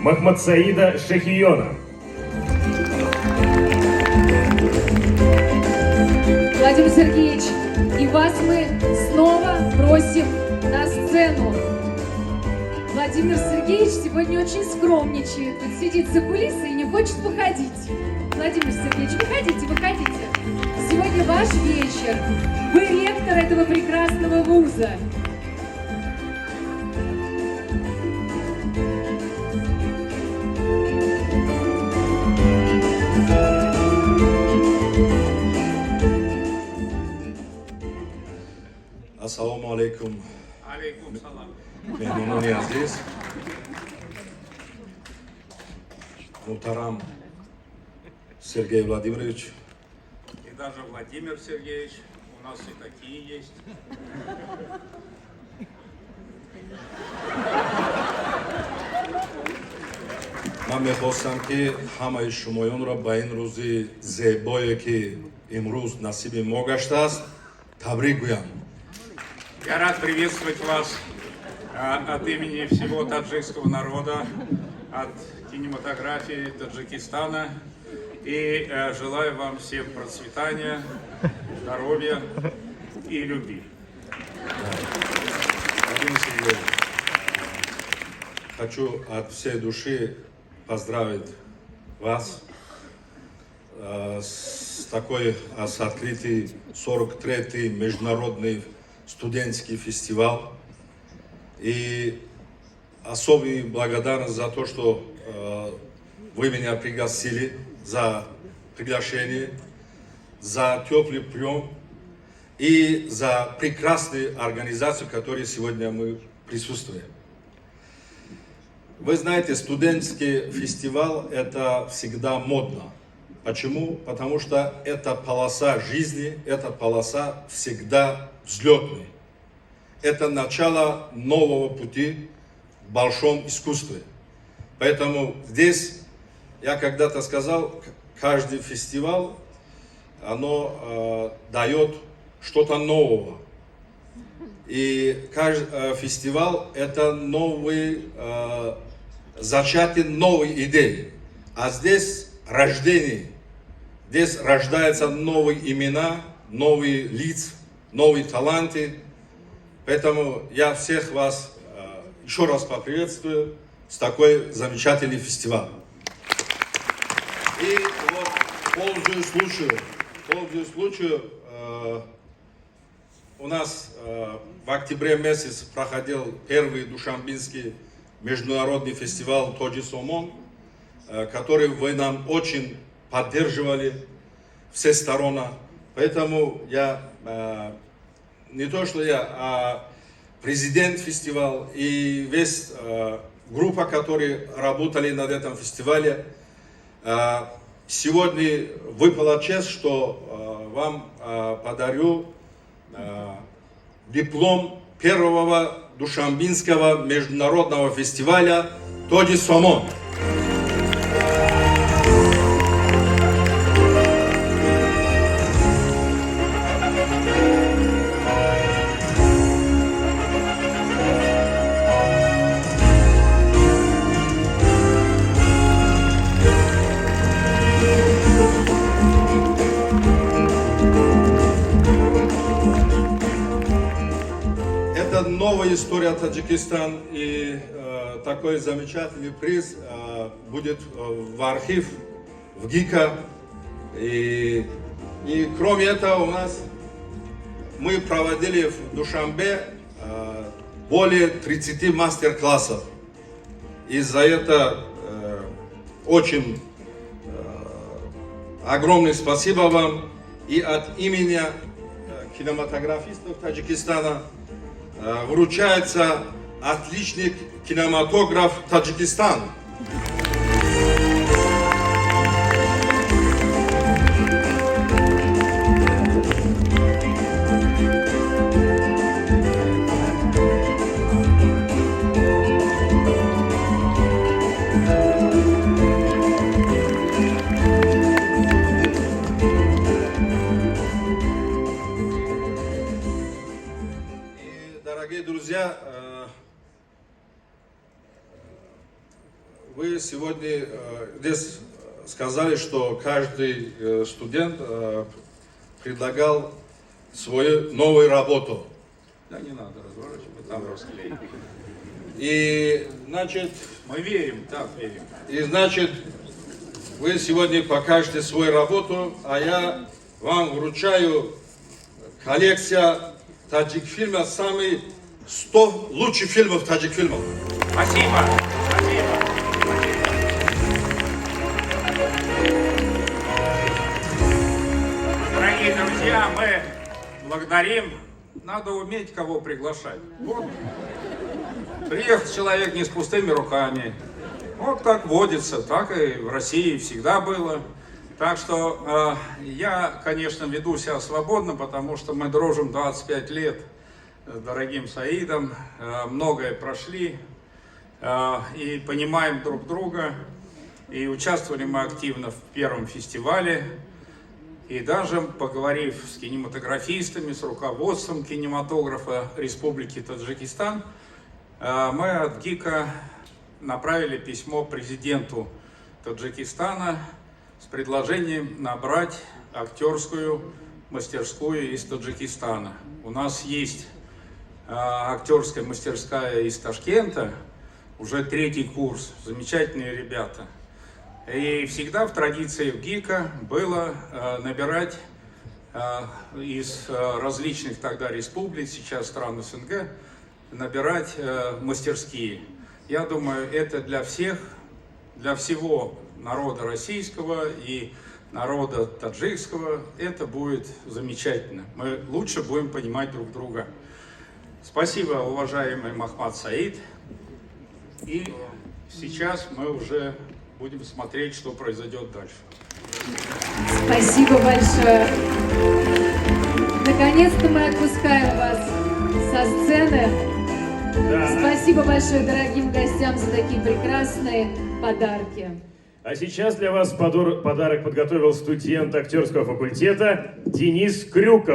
Махмадсаида Шахиона. Владимир Сергеевич, и вас мы снова просим на сцену. Владимир Сергеевич сегодня очень скромничает. Вот сидит за кулисой и не хочет выходить. Владимир Сергеевич, выходите, выходите. Сегодня ваш вечер. Вы ректор этого прекрасного вуза. Ассаламу алейкум. Алейкум салам. Мехмон Ниязиз. Мухтарам Сергей Владимирович. И даже Владимир Сергеевич, у нас и такие есть. Ман мехостам ки ҳамаи шумоёнро ба ин рӯзи зебое ки имрӯз насиби мо гаштааст табрик гӯям. Я рад приветствовать вас от имени всего таджикского народа, от кинематографии Таджикистана. И желаю вам всем процветания, здоровья и любви. Владимир Сергеевич, хочу от всей души поздравить вас с такой, с открытый 43-й международный студенческий фестиваль. И особая благодарность за то, что вы меня пригласили, за приглашение, за теплый прием и за прекрасную организацию, в которой сегодня мы присутствуем. Вы знаете, студенческий фестиваль – это всегда модно. Почему? Потому что эта полоса жизни, эта полоса всегда взлетная. Это начало нового пути в большом искусстве. Поэтому здесь, я когда-то сказал, каждый фестиваль, оно дает что-то нового. И каждый фестиваль – это новый, зачатие новой идеи. А здесь рождение. Здесь рождаются новые имена, новые лица, новые таланты. Поэтому я всех вас еще раз поприветствую с такой замечательный фестиваль. И вот, пользуясь случаем, у нас в октябре месяц проходил первый Душанбинский международный фестиваль Тоджи Сомон, который вы нам очень поддерживали все стороны. Поэтому я, не то что я, а президент фестиваля и весь группа, которые работали над этим фестивалем, сегодня выпала честь, что вам подарю диплом первого Душанбинского международного фестиваля Тоджи Сомон. Это новая история Таджикистана, и такой замечательный приз будет в архив в ГИКа. И кроме этого у нас мы проводили в Душанбе более 30 мастер-классов. И за это очень огромное спасибо вам. И от имени кинематографистов Таджикистана вручается отличный кинематограф Таджикистана. Дорогие друзья, вы сегодня здесь сказали, что каждый студент предлагал свою новую работу. Да не надо разворачивать, там расклей. И, значит, Мы верим, так верим. и, значит, вы сегодня покажете свою работу, а я вам вручаю коллекция таджик-фильма, самые 100 лучших фильмов таджик-фильмов. Спасибо. Спасибо. Дорогие друзья, мы благодарим. Надо уметь кого приглашать. Вот. Приехал человек не с пустыми руками. Вот как водится, так и в России всегда было. Так что я, конечно, веду себя свободно, потому что мы дружим 25 лет с дорогим Саидом. Многое прошли и понимаем друг друга. И участвовали мы активно в первом фестивале. И даже поговорив с кинематографистами, с руководством кинематографа Республики Таджикистан, мы от ГИКа направили письмо президенту Таджикистана с предложением набрать актерскую мастерскую из Таджикистана. У нас есть актерская мастерская из Ташкента, уже 3-й курс, замечательные ребята. И всегда в традиции ГИКа было набирать из различных тогда республик, сейчас стран СНГ, набирать мастерские. Я думаю, это для всех, для всего народа российского и народа таджикского, это будет замечательно. Мы лучше будем понимать друг друга. Спасибо, уважаемый Махмад Саид. И сейчас мы уже будем смотреть, что произойдет дальше. Спасибо большое. Наконец-то мы отпускаем вас со сцены. Да. Спасибо большое дорогим гостям за такие прекрасные подарки. А сейчас для вас подарок подготовил студент актерского факультета Денис Крюков.